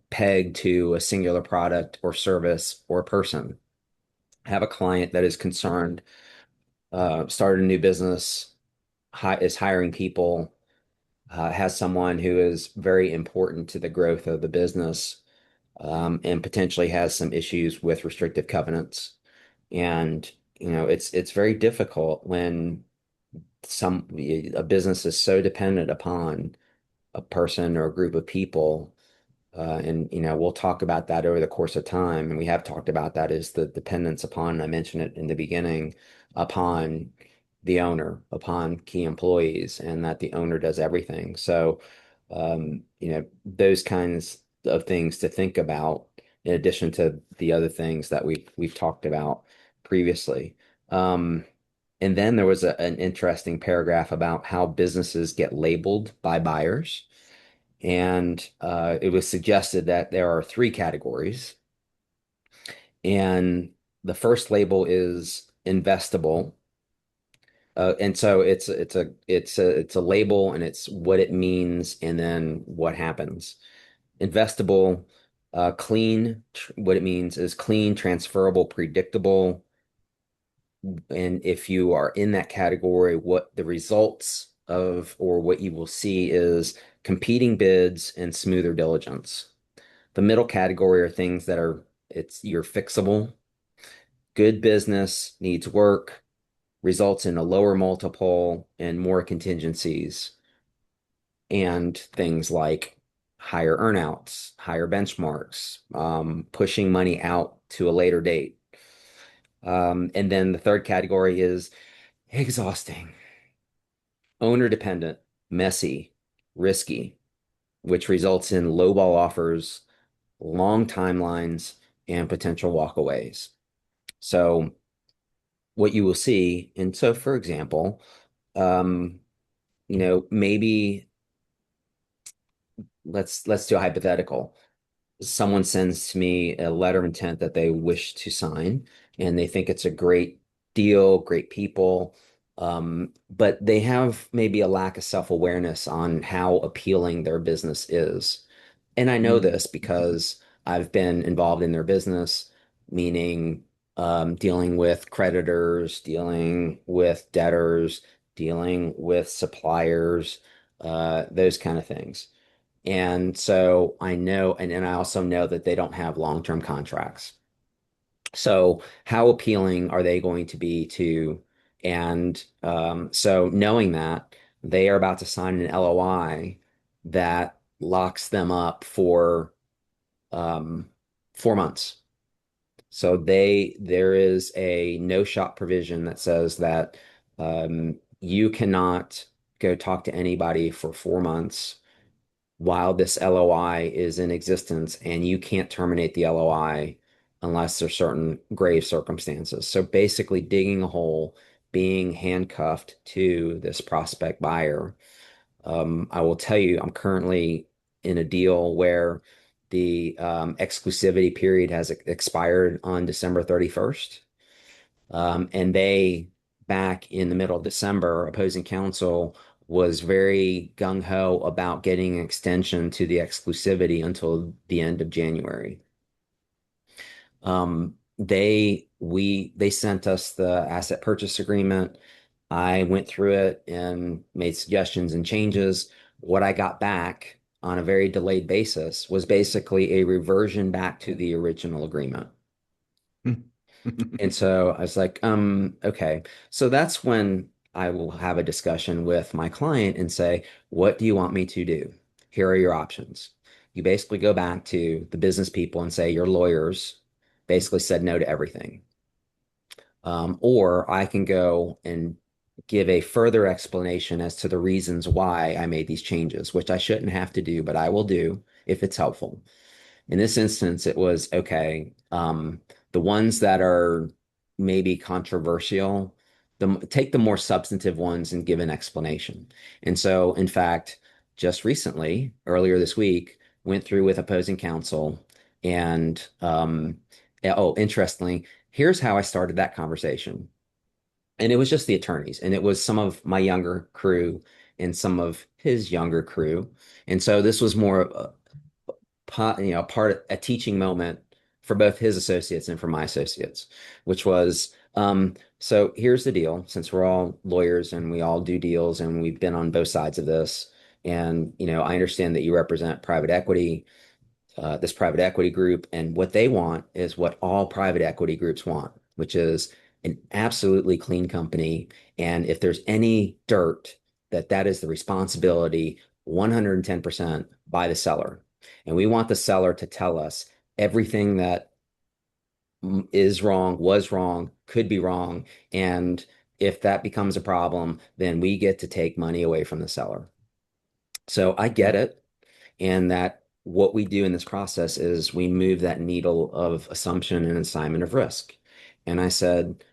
Speaker 3: pegged to a singular product or service or person? I have a client that is concerned, started a new business, is hiring people, has someone who is very important to the growth of the business, and potentially has some issues with restrictive covenants. And it's very difficult when a business is so dependent upon a person or a group of people. And we'll talk about that over the course of time, and we have talked about that, is the dependence upon, I mentioned it in the beginning, upon the owner, upon key employees, and that the owner does everything. So those kinds of things to think about, in addition to the other things that we've talked about previously. Um, and then there was an interesting paragraph about how businesses get labeled by buyers. And it was suggested that there are three categories. And the first label is investable. And so it's a label, and it's what it means and then what happens. Investable, clean, what it means is clean, transferable, predictable. And if you are in that category, what the results of, or what you will see, is competing bids and smoother diligence. The middle category are things that you're fixable. Good business needs work, results in a lower multiple and more contingencies, and things like higher earnouts, higher benchmarks, pushing money out to a later date. And then the third category is exhausting, owner dependent, messy, risky, which results in lowball offers, long timelines, and potential walkaways. So what you will see, and so for example, um, maybe let's do a hypothetical. someone sends to me a letter of intent that they wish to sign, and they think it's a great deal, great people, but they have maybe a lack of self-awareness on how appealing their business is. And I know
Speaker 2: Mm.
Speaker 3: this because I've been involved in their business, meaning dealing with creditors, dealing with debtors, dealing with suppliers, those kind of things. And so I know, and I also know that they don't have long-term contracts. So how appealing are they going to be to? And so knowing that they are about to sign an LOI that locks them up for um, 4 months. So there is a no shop provision that says that you cannot go talk to anybody for 4 months while this LOI is in existence, and you can't terminate the LOI unless there's certain grave circumstances. So basically, digging a hole, being handcuffed to this prospect buyer. I will tell you, I'm currently in a deal where the exclusivity period has expired on December 31st. And they, back in the middle of December, opposing counsel was very gung-ho about getting an extension to the exclusivity until the end of January. They sent us the asset purchase agreement. I went through it and made suggestions and changes. What I got back on a very delayed basis was basically a reversion back to the original agreement. And so I was like, okay. So that's when I will have a discussion with my client and say, what do you want me to do? Here are your options. You basically go back to the business people and say, your lawyers basically said no to everything. Or I can go and give a further explanation as to the reasons why I made these changes, which I shouldn't have to do, but I will do if it's helpful. In this instance, it was okay. The ones that are maybe controversial, take the more substantive ones and give an explanation. And so, in fact, just recently, earlier this week, went through with opposing counsel. And oh, interestingly, here's how I started that conversation. And it was just the attorneys, and it was some of my younger crew and some of his younger crew. And so this was more part a teaching moment for both his associates and for my associates, which was so here's the deal. Since we're all lawyers and we all do deals and we've been on both sides of this, and I understand that you represent private equity, this private equity group, and what they want is what all private equity groups want, which is an absolutely clean company. And if there's any dirt, that is the responsibility 110% by the seller. And we want the seller to tell us everything that is wrong, was wrong, could be wrong. And if that becomes a problem, then we get to take money away from the seller. So I get it. And that what we do in this process is we move that needle of assumption and assignment of risk. And I said,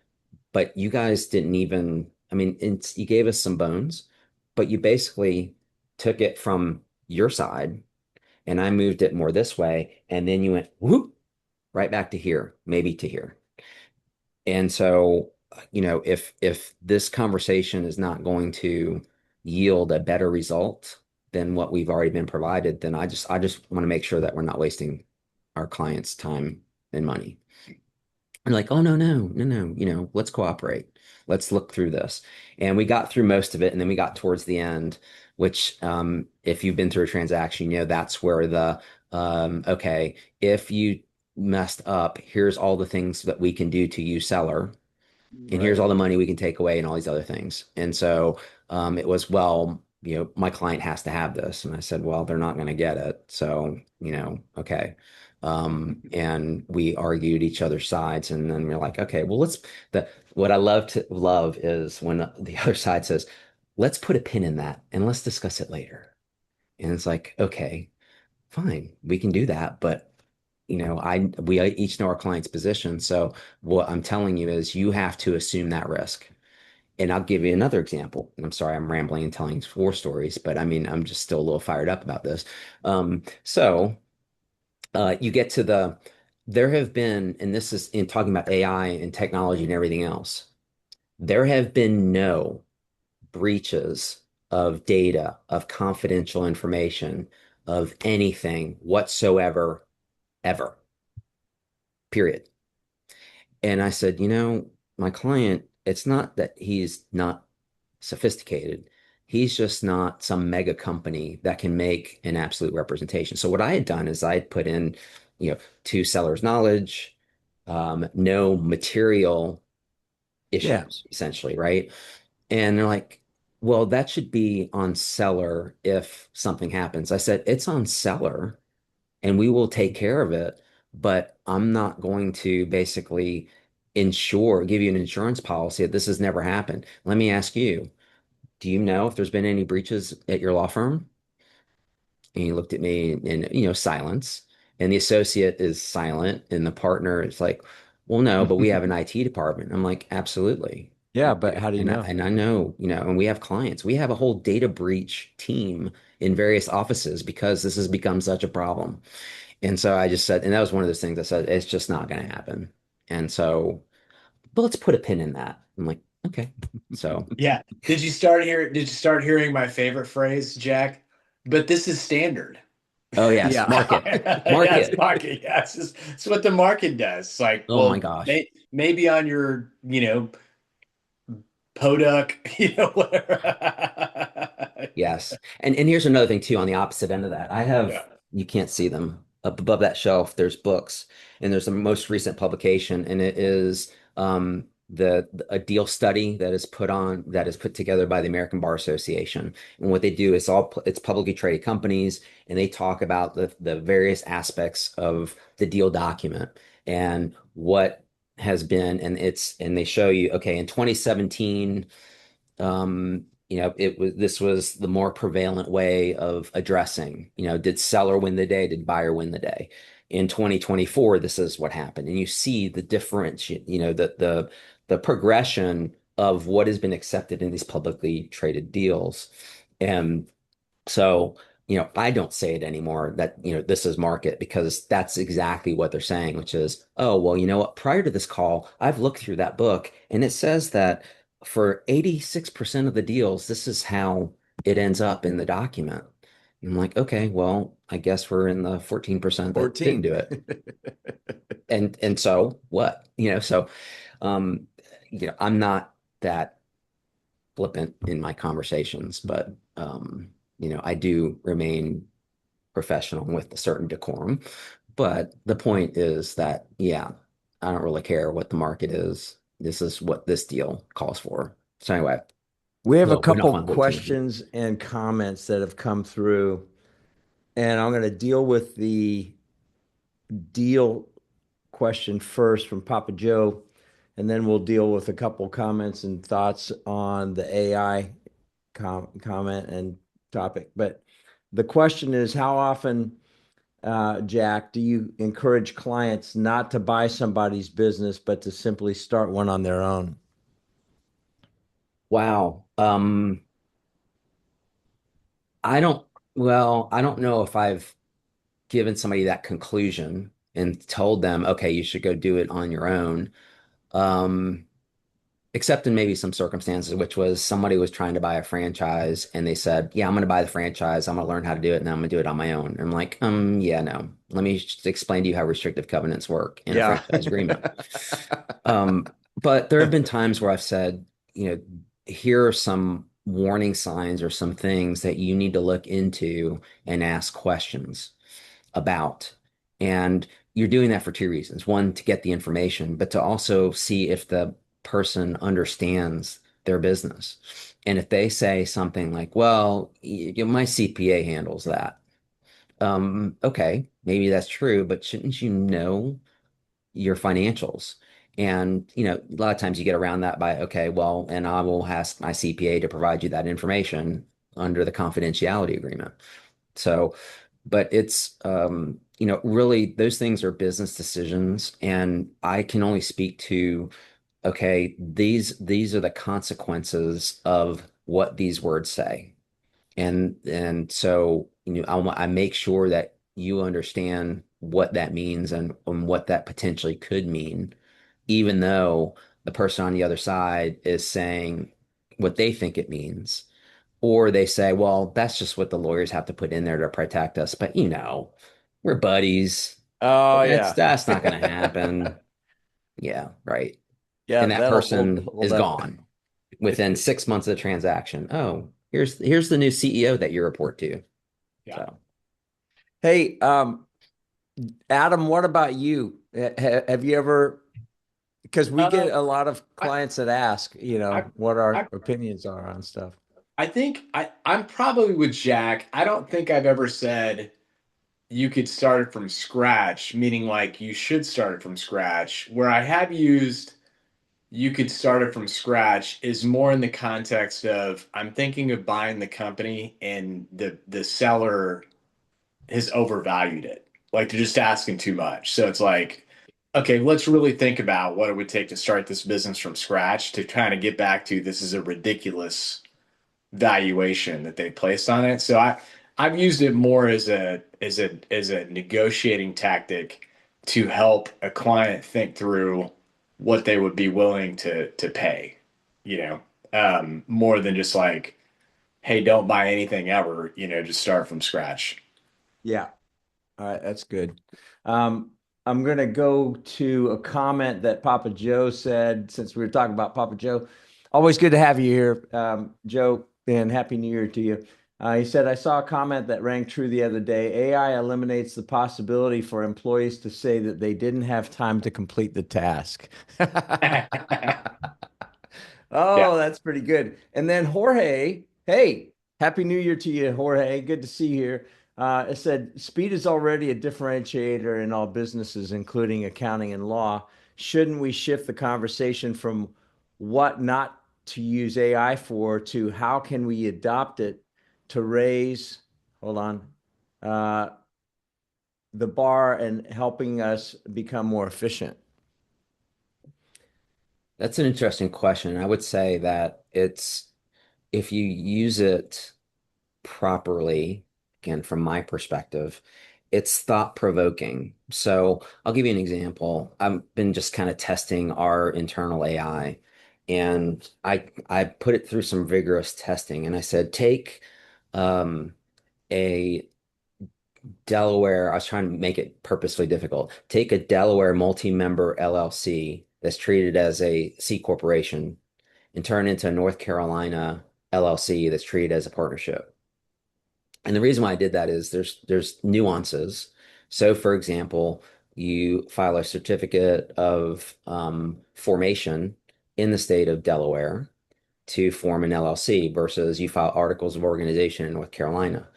Speaker 3: but you guys didn't even, I mean, you gave us some bones, but you basically took it from your side and I moved it more this way. And then you went whoop right back to here, maybe to here. And so, if this conversation is not going to yield a better result than what we've already been provided, then I just want to make sure that we're not wasting our clients' time and money. And like, oh no, no, no, no, let's cooperate. Let's look through this. And we got through most of it, and then we got towards the end, which if you've been through a transaction, that's where the okay, if you messed up, here's all the things that we can do to you, seller, and here's
Speaker 1: Right.
Speaker 3: all the money we can take away and all these other things. And so it was, well, my client has to have this. And I said, well, they're not going to get it. So, okay. And we argued each other's sides. And then we're like, okay, well, what I love is when the other side says, let's put a pin in that and let's discuss it later. And it's like, okay, fine, we can do that. But we each know our client's position. So what I'm telling you is you have to assume that risk. And I'll give you another example. And I'm sorry, I'm rambling and telling war stories, but I mean, I'm just still a little fired up about this. So You get to there have been, and this is in talking about AI and technology and everything else, there have been no breaches of data, of confidential information, of anything whatsoever, ever, period. And I said, my client, it's not that he's not sophisticated. He's just not some mega company that can make an absolute representation. So what I had done is I had put in, to seller's knowledge, no material
Speaker 1: Yeah.
Speaker 3: issues, essentially, right? And they're like, well, that should be on seller if something happens. I said, it's on seller and we will take care of it, but I'm not going to basically give you an insurance policy that this has never happened. Let me ask you, do you know if there's been any breaches at your law firm? And he looked at me in, silence. And the associate is silent, and the partner is like, well, no, but we have an IT department. I'm like, absolutely.
Speaker 1: Yeah,
Speaker 3: We
Speaker 1: but
Speaker 3: do.
Speaker 1: how do you know?
Speaker 3: And I know, and we have clients. We have a whole data breach team in various offices because this has become such a problem. And so I just said, and that was one of those things I said, it's just not going to happen. And so, but let's put a pin in that. I'm like, okay. So,
Speaker 2: Yeah. Did you start hearing my favorite phrase, Jack? But this is standard.
Speaker 3: oh yes,
Speaker 1: Yeah.
Speaker 3: market,
Speaker 2: Yeah, it's
Speaker 3: market.
Speaker 2: market. Yeah, it's what the market does. It's like,
Speaker 3: Oh my
Speaker 2: well,
Speaker 3: gosh.
Speaker 2: maybe on your, Podunk, whatever.
Speaker 3: Yes. And here's another thing too on the opposite end of that.
Speaker 2: Yeah.
Speaker 3: You can't see them. Up above that shelf, there's books, and there's the most recent publication, and it is a deal study that is put together by the American Bar Association. And what they do is it's publicly traded companies, and they talk about the various aspects of the deal document and what has been, and they show you, okay, in 2017 this was the more prevalent way of addressing, did seller win the day? Did buyer win the day? In 2024, this is what happened. And you see the difference, the progression of what has been accepted in these publicly traded deals. And so, I don't say it anymore that, this is market because that's exactly what they're saying, which is, oh, well, you know what? Prior to this call, I've looked through that book and it says that for 86% of the deals, this is how it ends up in the document. And I'm like, okay, well, I guess we're in the 14% that didn't
Speaker 1: 14.
Speaker 3: do it. And so what? Um, I'm not that flippant in my conversations, but I do remain professional with a certain decorum. But the point is that, yeah, I don't really care what the market is. This is what this deal calls for. So anyway,
Speaker 1: We have a
Speaker 3: well, went off
Speaker 1: couple
Speaker 3: on a little tangent.
Speaker 1: questions and comments that have come through, and I'm going to deal with the deal question first from Papa Joe, and then we'll deal with a couple comments and thoughts on the AI comment and topic. But the question is, how often, Jack, do you encourage clients not to buy somebody's business, but to simply start one on their own?
Speaker 3: Wow. I don't, I don't know if I've given somebody that conclusion and told them, okay, you should go do it on your own. Um, Except in maybe some circumstances, which was somebody was trying to buy a franchise and they said, yeah, I'm going to buy the franchise. I'm going to learn how to do it and I'm going to do it on my own. And I'm like, yeah, no. Let me just explain to you how restrictive covenants work in a
Speaker 1: Yeah.
Speaker 3: franchise agreement. Um, but there have been times where I've said, here are some warning signs or some things that you need to look into and ask questions about. And you're doing that for two reasons. One, to get the information, but to also see if the person understands their business. And if they say something like, well, my CPA handles that. Okay, maybe that's true, but shouldn't you know your financials? And, a lot of times you get around that by, okay, well, and I will ask my CPA to provide you that information under the confidentiality agreement. So, but it's really those things are business decisions, and I can only speak to, okay, these are the consequences of what these words say. And so, I make sure that you understand what that means and what that potentially could mean, even though the person on the other side is saying what they think it means. Or they say, well, that's just what the lawyers have to put in there to protect us. But we're buddies.
Speaker 1: Oh
Speaker 3: That's
Speaker 1: yeah.
Speaker 3: that's not going to happen. Yeah, right.
Speaker 1: Yeah,
Speaker 3: And that
Speaker 1: that'll
Speaker 3: person
Speaker 1: hold
Speaker 3: is
Speaker 1: up.
Speaker 3: gone within 6 months of the transaction. Oh, here's the new CEO that you report to.
Speaker 2: Yeah.
Speaker 3: So
Speaker 1: Hey, Adam, what about you? Have you ever, because we
Speaker 2: Um,
Speaker 1: get a lot of
Speaker 2: I,
Speaker 1: clients that ask,
Speaker 2: I,
Speaker 1: what our
Speaker 2: I,
Speaker 1: opinions are on stuff.
Speaker 2: I think I'm probably with Jack. I don't think I've ever said you could start it from scratch, meaning like you should start it from scratch. Where I have used you could start it from scratch is more in the context of I'm thinking of buying the company and the seller has overvalued it. Like they're just asking too much. So it's like, okay, let's really think about what it would take to start this business from scratch to kind of get back to this is a ridiculous valuation that they placed on it. So I've used it more as a negotiating tactic to help a client think through what they would be willing to pay, you know, more than just like, hey, don't buy anything ever, just start from scratch.
Speaker 1: Yeah. All right, that's good. I'm going to go to a comment that Papa Joe said since we were talking about Papa Joe. Always good to have you here, Joe, and Happy New Year to you. He said, I saw a comment that rang true the other day. AI eliminates the possibility for employees to say that they didn't have time to complete the task.
Speaker 2: Yeah.
Speaker 1: Oh, that's pretty good. And then Jorge, hey, Happy New Year to you, Jorge. Good to see you here. It said speed is already a differentiator in all businesses, including accounting and law. Shouldn't we shift the conversation from what not to use AI for to how can we adopt it to raise, hold on, uh, the bar and helping us become more efficient?
Speaker 3: that's an interesting question. I would say that if you use it properly, again, from my perspective, it's thought-provoking. So I'll give you an example. I've been just kind of testing our internal AI, and I put it through some vigorous testing, and I said, take a Delaware, I was trying to make it purposely difficult. Take a Delaware multi-member LLC that's treated as a C corporation and turn it into a North Carolina LLC that's treated as a partnership. And the reason why I did that is there's nuances. So, for example, you file a certificate of formation in the state of Delaware to form an LLC versus you file articles of organization in North Carolina.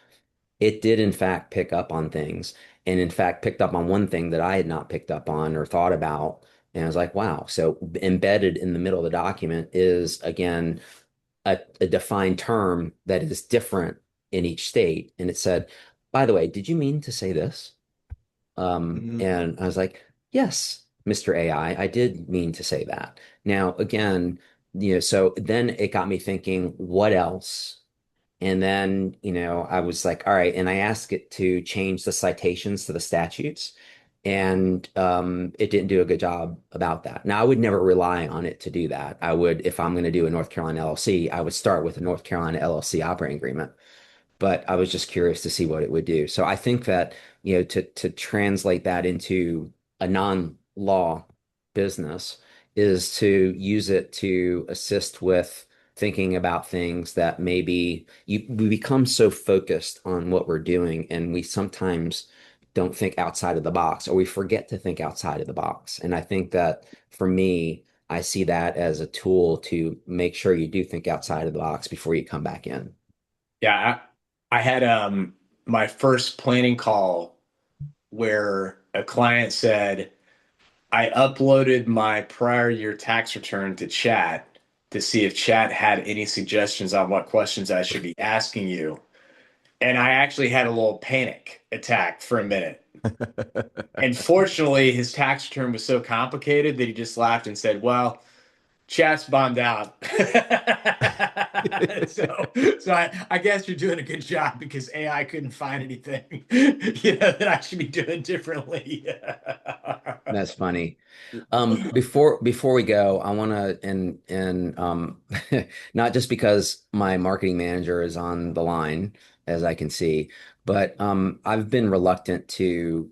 Speaker 3: It did, in fact, pick up on things, and in fact, picked up on one thing that I had not picked up on or thought about. And I was like, wow. So, embedded in the middle of the document is, again, a defined term that is different in each state. And it said, by the way, did you mean to say this?
Speaker 1: Mhm.
Speaker 3: And I was like, yes, Mr. AI, I did mean to say that. Now, again, so then it got me thinking, what else? And then, I was like, all right. And I asked it to change the citations to the statutes. And it didn't do a good job about that. Now, I would never rely on it to do that. I would, if I'm going to do a North Carolina LLC, I would start with a North Carolina LLC operating agreement, but I was just curious to see what it would do. So I think that, to translate that into a non-law business is to use it to assist with thinking about things that maybe we become so focused on what we're doing and we sometimes don't think outside of the box or we forget to think outside of the box. And I think that for me, I see that as a tool to make sure you do think outside of the box before you come back in.
Speaker 2: Yeah. I had my first planning call where a client said, I uploaded my prior year tax return to chat to see if chat had any suggestions on what questions I should be asking you. And I actually had a little panic attack for a minute. And fortunately, his tax return was so complicated that he just laughed and said, well, Chat's bombed out. So I guess you're doing a good job because AI couldn't find anything, that I should be doing differently.
Speaker 3: That's funny. Before we go, I want to not just because my marketing manager is on the line, as I can see, but I've been reluctant to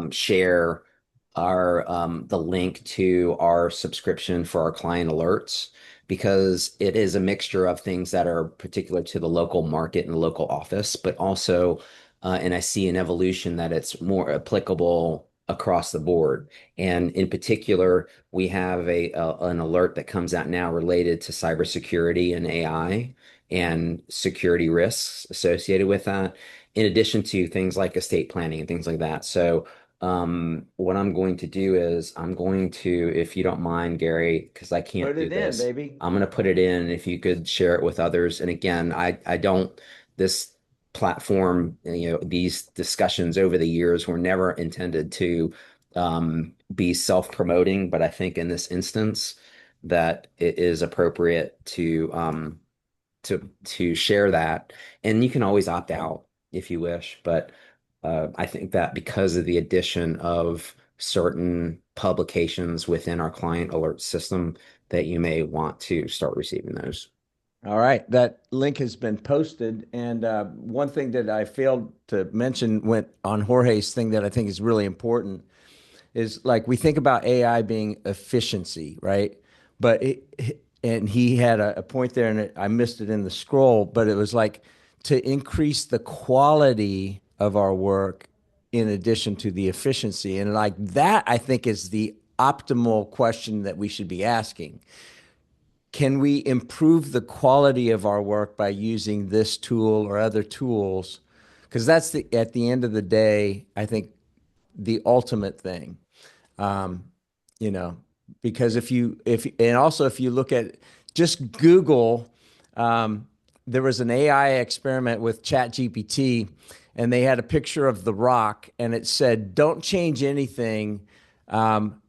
Speaker 3: share our the link to our subscription for our client alerts because it is a mixture of things that are particular to the local market and the local office, but also, and I see an evolution that it's more applicable across the board. And in particular, we have an alert that comes out now related to cybersecurity and AI and security risks associated with that, in addition to things like estate planning and things like that. So, what I'm going to do is I'm going to, if you don't mind, Gary, because I can't
Speaker 1: Put
Speaker 3: do
Speaker 1: it in,
Speaker 3: this,
Speaker 1: baby.
Speaker 3: I'm going to put it in. If you could share it with others. And again, I don't, this platform, these discussions over the years were never intended to be self-promoting, but I think in this instance that it is appropriate to share that. And you can always opt out if you wish, but I think that because of the addition of certain publications within our client alert system, that you may want to start receiving those.
Speaker 1: All right, that link has been posted. And one thing that I failed to mention went on Jorge's thing that I think is really important is like we think about AI being efficiency, right? And he had a point there, and I missed it in the scroll, but it was like to increase the quality of our work in addition to the efficiency. And like that, I think is the optimal question that we should be asking. Can we improve the quality of our work by using this tool or other tools? Because that's at the end of the day, I think the ultimate thing. Um, you know, because and also if you look at just Google, um, there was an AI experiment with ChatGPT, and they had a picture of the rock, and it said, "Don't change anything. Um,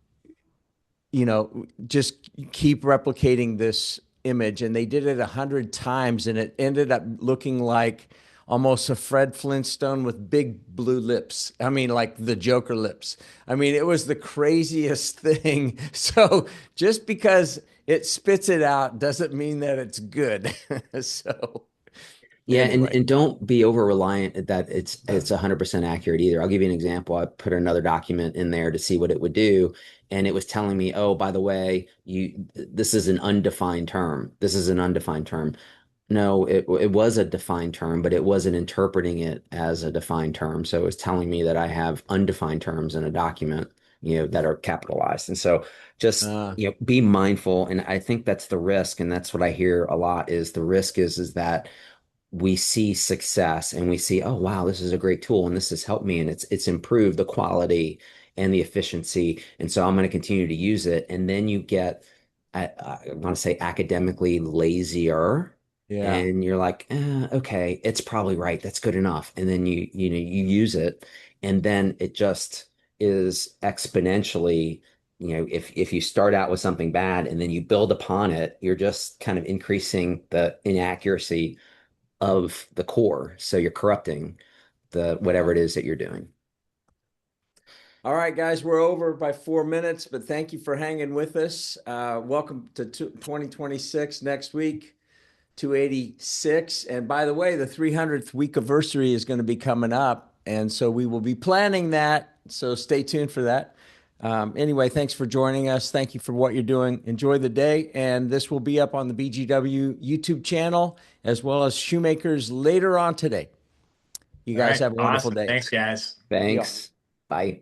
Speaker 1: just keep replicating this image." And they did it 100 times, and it ended up looking like almost a Fred Flintstone with big blue lips. I mean, like the Joker lips. I mean, it was the craziest thing. So just because it spits it out doesn't mean that it's good. So
Speaker 3: Yeah,
Speaker 1: anyway.
Speaker 3: and don't be over reliant that it's 100% accurate either. I'll give you an example. I put another document in there to see what it would do, and it was telling me, "Oh, by the way, this is an undefined term. This is an undefined term." No, it was a defined term, but it wasn't interpreting it as a defined term. So it was telling me that I have undefined terms in a document, that are capitalized. And so just,
Speaker 1: Uh,
Speaker 3: be mindful. And I think that's the risk, and that's what I hear a lot is the risk is that we see success and we see, oh wow, this is a great tool and this has helped me and it's improved the quality and the efficiency. And so I'm going to continue to use it. And then you get, I want to say academically lazier.
Speaker 1: yeah.
Speaker 3: And you're like, okay, it's probably right. That's good enough. And then you use it, and then it just is exponentially, if you start out with something bad and then you build upon it, you're just kind of increasing the inaccuracy of the core. So you're corrupting the whatever it is that you're doing.
Speaker 1: All right, guys, we're over by 4 minutes, but thank you for hanging with us. Welcome to 2026 next week, 286. And by the way, the 300th week anniversary is going to be coming up. And so we will be planning that. So stay tuned for that. Anyway, thanks for joining us. Thank you for what you're doing. Enjoy the day. And this will be up on the BGW YouTube channel as well as Shoemakers later on today. You
Speaker 2: All
Speaker 1: guys
Speaker 2: right.
Speaker 1: have a wonderful
Speaker 2: Awesome.
Speaker 1: day.
Speaker 2: Thanks, guys.
Speaker 1: See y'all.
Speaker 3: Thanks. Bye.